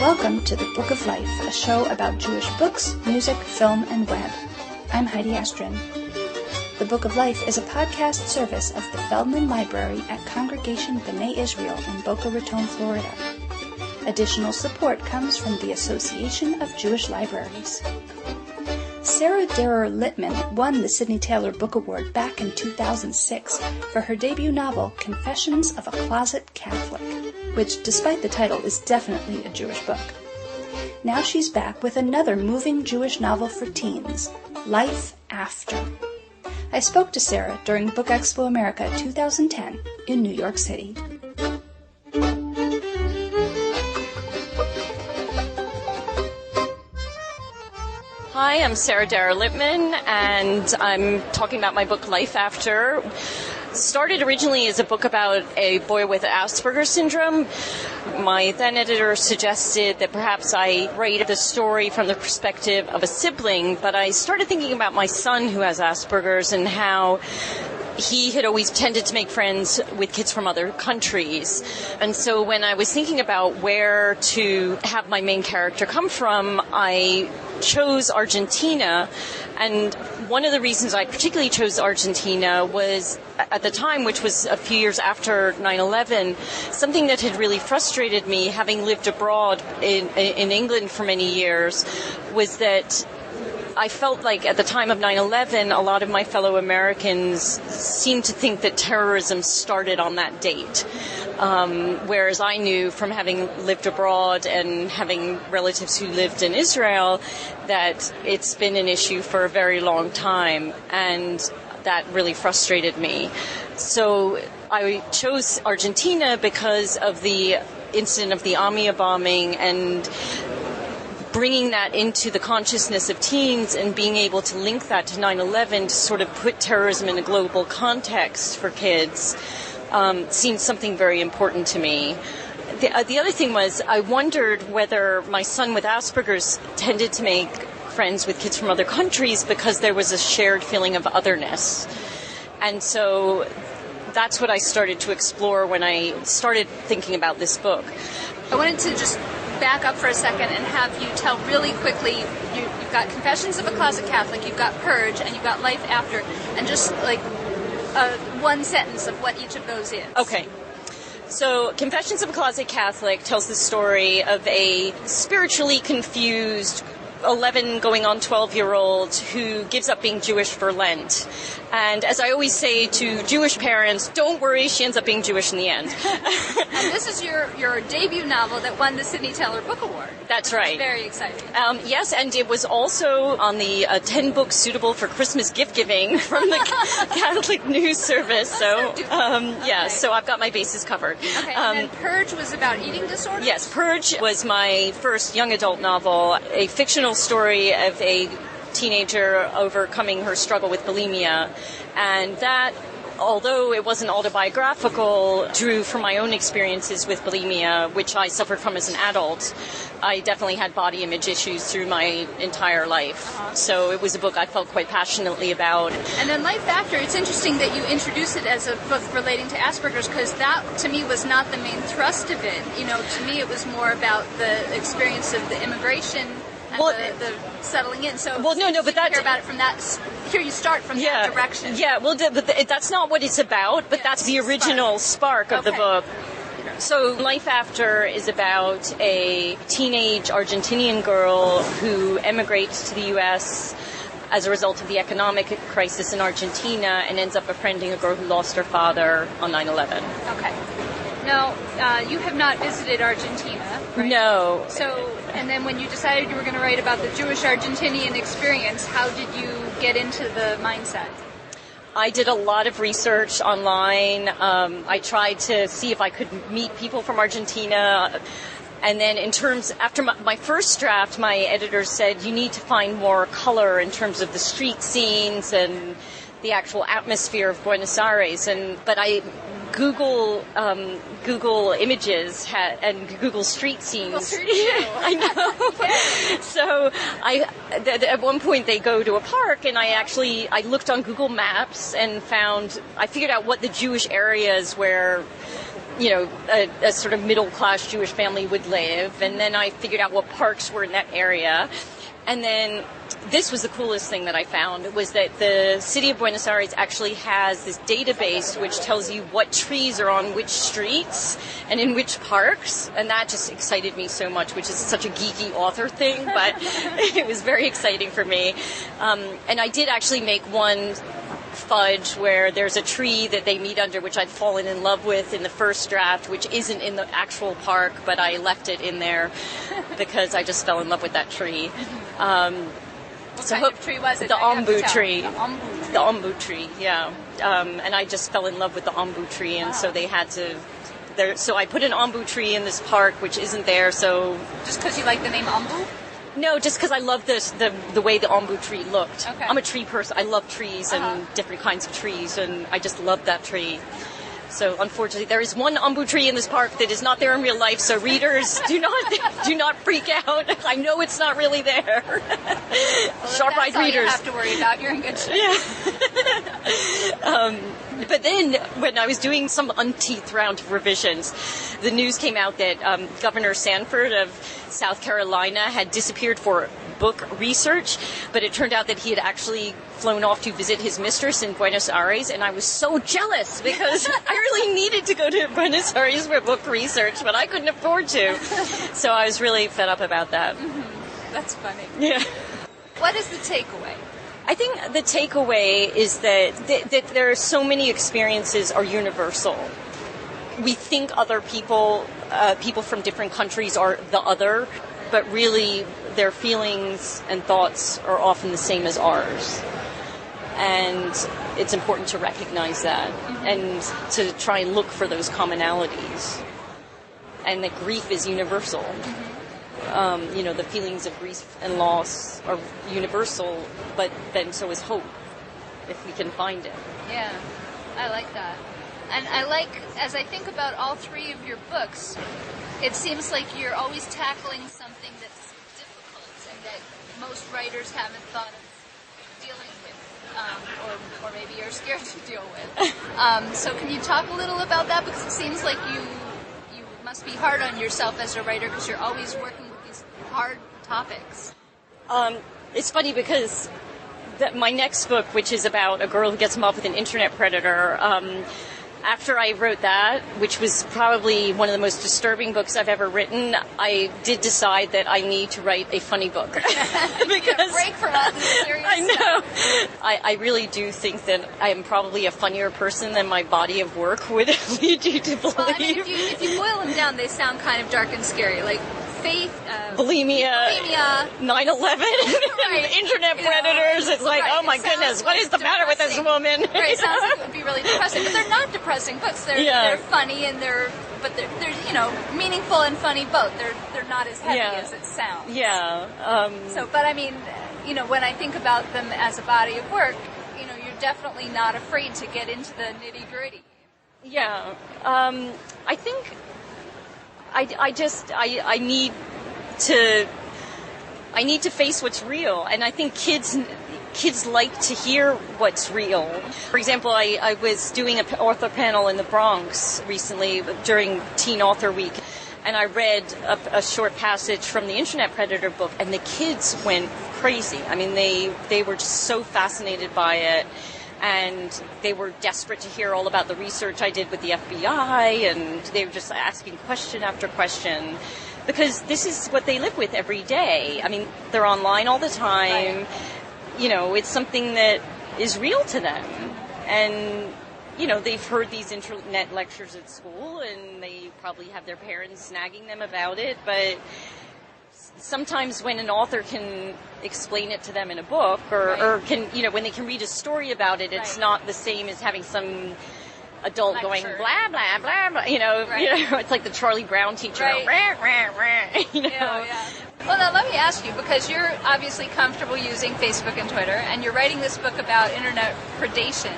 Welcome to The Book of Life, a show about Jewish books, music, film, and web. I'm Heidi Astrin. The Book of Life is a podcast service of the Feldman Library at Congregation B'nai Israel in Boca Raton, Florida. Additional support comes from the Association of Jewish Libraries. Sarah Darer Littman won the Sidney Taylor Book Award back in 2006 for her debut novel, Confessions of a Closet Catholic, which, despite the title, is definitely a Jewish book. Now she's back with another moving Jewish novel for teens, Life After. I spoke to Sarah during Book Expo America 2010 in New York City. Hi, I'm Sarah Darer Littman, and I'm talking about my book, Life After. Started originally as a book about a boy with Asperger's syndrome. My then editor suggested that perhaps I write the story from the perspective of a sibling, but I started thinking about my son who has Asperger's and how he had always tended to make friends with kids from other countries. And so when I was thinking about where to have my main character come from, I chose Argentina. And one of the reasons I particularly chose Argentina was, at the time, which was a few years after 9/11, something that had really frustrated me, having lived abroad in England for many years, was that I felt like at the time of 9/11, a lot of my fellow Americans seemed to think that terrorism started on that date. Whereas I knew from having lived abroad and having relatives who lived in Israel that it's been an issue for a very long time, and that really frustrated me. So I chose Argentina because of the incident of the Amia bombing and bringing that into the consciousness of teens and being able to link that to 9/11 to sort of put terrorism in a global context for kids seemed something very important to me. The other thing was I wondered whether my son with Asperger's tended to make friends with kids from other countries because there was a shared feeling of otherness. And so that's what I started to explore when I started thinking about this book. I wanted to just back up for a second and have you tell really quickly, you've got Confessions of a Closet Catholic, you've got Purge, and you've got Life After, and just like one sentence of what each of those is. Okay. So Confessions of a Closet Catholic tells the story of a spiritually confused 11 going on 12-year-old who gives up being Jewish for Lent. And as I always say to Jewish parents, don't worry, she ends up being Jewish in the end. And this is your debut novel that won the Sidney Taylor Book Award. That's right. Very exciting. Yes, and it was also on the 10 books suitable for Christmas gift giving from the Catholic News Service. So, so I've got my bases covered. Okay, and then Purge was about eating disorders? Yes, Purge was my first young adult novel, a fictional story of a teenager overcoming her struggle with bulimia, and that, although it wasn't autobiographical, drew from my own experiences with bulimia, which I suffered from as an adult. I definitely had body image issues through my entire life, so it was a book I felt quite passionately about. And then Life After, it's interesting that you introduce it as a book relating to Asperger's, because that, to me, was not the main thrust of it. You know, to me, it was more about the experience of the immigration and the settling in. So, but hear about it from that. Here you start from that direction. Yeah, well, but that's not what it's about. But that's the original spark of the book. So, Life After is about a teenage Argentinian girl who emigrates to the U.S. as a result of the economic crisis in Argentina and ends up befriending a girl who lost her father on 9/11. Okay. Now, you have not visited Argentina, right? No. So, and then when you decided you were going to write about the Jewish Argentinian experience, how did you get into the mindset? I did a lot of research online. I tried to see if I could meet people from Argentina. And then after my first draft, my editor said, you need to find more color in terms of the street scenes and the actual atmosphere of Buenos Aires. But I Google images and Google street scenes. I know. So at one point they go to a park, and I looked on Google Maps and I figured out what the Jewish areas where a sort of middle-class Jewish family would live. And then I figured out what parks were in that area. And then this was the coolest thing that I found, was that the city of Buenos Aires actually has this database which tells you what trees are on which streets and in which parks. And that just excited me so much, which is such a geeky author thing, but it was very exciting for me. And I did actually make one fudge where there's a tree that they meet under, which I'd fallen in love with in the first draft, which isn't in the actual park, but I left it in there because I just fell in love with that tree. What kind of tree was it? The ombu tree. The ombu tree, yeah. And I just fell in love with the ombu tree, and so they had to... So I put an ombu tree in this park, which isn't there, so... Just because you like the name ombu? No, just because I love the way the ombu tree looked. Okay. I'm a tree person. I love trees and different kinds of trees, and I just love that tree. So unfortunately, there is one ombu tree in this park that is not there in real life. So readers, do not freak out. I know it's not really there. Well, Sharp-eyed readers. You have to worry about. You're in good shape. Yeah. But then, when I was doing some umpteenth round of revisions, the news came out that Governor Sanford of South Carolina had disappeared for book research, but it turned out that he had actually flown off to visit his mistress in Buenos Aires, and I was so jealous because I really needed to go to Buenos Aires for book research, but I couldn't afford to. So I was really fed up about that. Mm-hmm. That's funny. Yeah. What is the takeaway? I think the takeaway is that there are so many experiences are universal. We think other people from different countries are the other, but really their feelings and thoughts are often the same as ours. And it's important to recognize that and to try and look for those commonalities. And that grief is universal. The feelings of grief and loss are universal, but then so is hope, if we can find it. Yeah, I like that. And I like, as I think about all three of your books, it seems like you're always tackling something that's difficult and that most writers haven't thought of dealing with, or maybe you're scared to deal with. So can you talk a little about that? Because it seems like you must be hard on yourself as a writer because you're always working with these hard topics. It's funny because my next book, which is about a girl who gets involved with an internet predator, after I wrote that, which was probably one of the most disturbing books I've ever written, I did decide that I need to write a funny book. Because break from all this serious I know. I really do think that I am probably a funnier person than my body of work would lead you to believe. Well, I mean, if you boil them down, they sound kind of dark and scary, like faith, bulimia, 9/11, right. internet predators. It's like, oh my goodness, what is the matter with this woman? Right, sounds like it would be really depressing, but they're not depressing books. They're funny and they're meaningful and funny both. They're not as heavy as it sounds. Yeah. But I mean, when I think about them as a body of work, you're definitely not afraid to get into the nitty gritty. Yeah. I think. I need to face what's real, and I think kids like to hear what's real. For example, I was doing an author panel in the Bronx recently during Teen Author Week, and I read a short passage from the Internet Predator book, and the kids went crazy. I mean, they were just so fascinated by it. And they were desperate to hear all about the research I did with the FBI, and they were just asking question after question, because this is what they live with every day. I mean, they're online all the time. Right. It's something that is real to them. And, they've heard these internet lectures at school, and they probably have their parents snagging them about it, but sometimes when an author can explain it to them in a book or can, when they can read a story about it, it's not the same as having some adult going blah, blah, blah, blah, it's like the Charlie Brown teacher. Right. Rah, rah, rah, Yeah. Well, now let me ask you, because you're obviously comfortable using Facebook and Twitter, and you're writing this book about internet predation.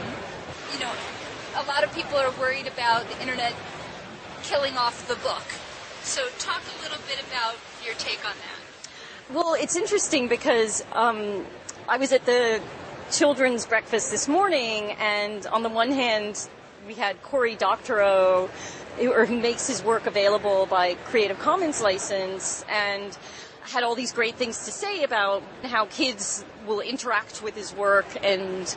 A lot of people are worried about the internet killing off the book. So talk a little bit about your take on that. Well, it's interesting because I was at the children's breakfast this morning, and on the one hand, we had Cory Doctorow, who makes his work available by Creative Commons license, and had all these great things to say about how kids will interact with his work and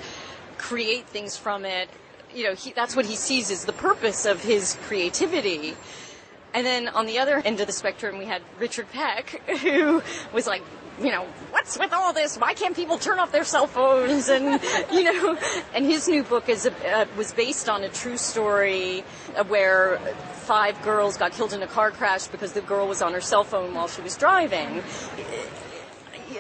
create things from it. You know, that's what he sees as the purpose of his creativity. And then on the other end of the spectrum, we had Richard Peck, who was like, you know, what's with all this? Why can't people turn off their cell phones? And, you know, and his new book was based on a true story where 5 girls got killed in a car crash because the girl was on her cell phone while she was driving.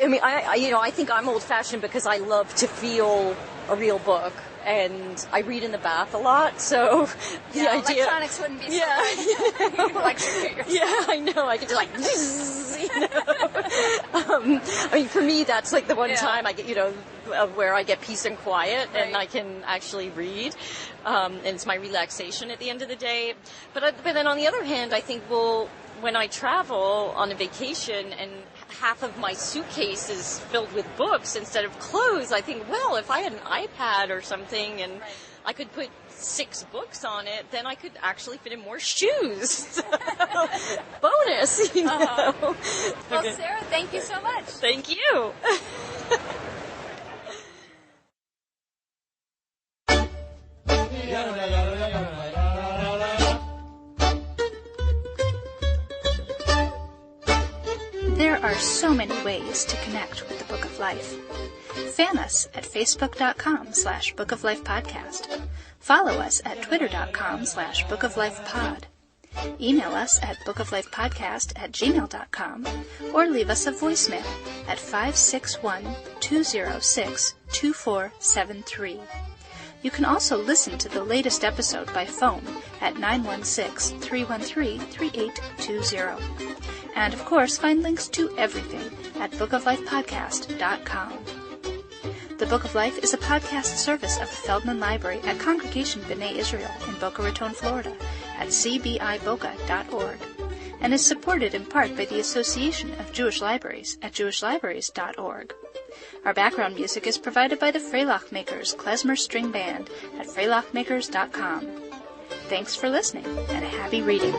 I mean, I think I'm old-fashioned because I love to feel a real book. And I read in the bath a lot, so the idea... electronics wouldn't be so good. Yeah, I know. I could just like, you know. I mean, for me, that's like the one time I get, you know, where I get peace and quiet, and I can actually read. And it's my relaxation at the end of the day. But then on the other hand, I think, well, when I travel on a vacation and half of my suitcase is filled with books instead of clothes, I think, well, if I had an iPad or something and I could put 6 books on it, then I could actually fit in more shoes. Bonus, you know. Well, Sarah, thank you so much. Thank you. There are so many ways to connect with the Book of Life. Fan us at facebook.com/Book of Life Podcast. Follow us at twitter.com/Book of Life Pod. Email us at bookoflifepodcast@gmail.com or leave us a voicemail at 561-206-2473. You can also listen to the latest episode by phone at 916-313-3820. And, of course, find links to everything at bookoflifepodcast.com. The Book of Life is a podcast service of the Feldman Library at Congregation B'nai Israel in Boca Raton, Florida, at cbiboca.org, and is supported in part by the Association of Jewish Libraries at jewishlibraries.org. Our background music is provided by the Freilachmakers Klezmer String Band at freilachmakers.com. Thanks for listening, and happy reading.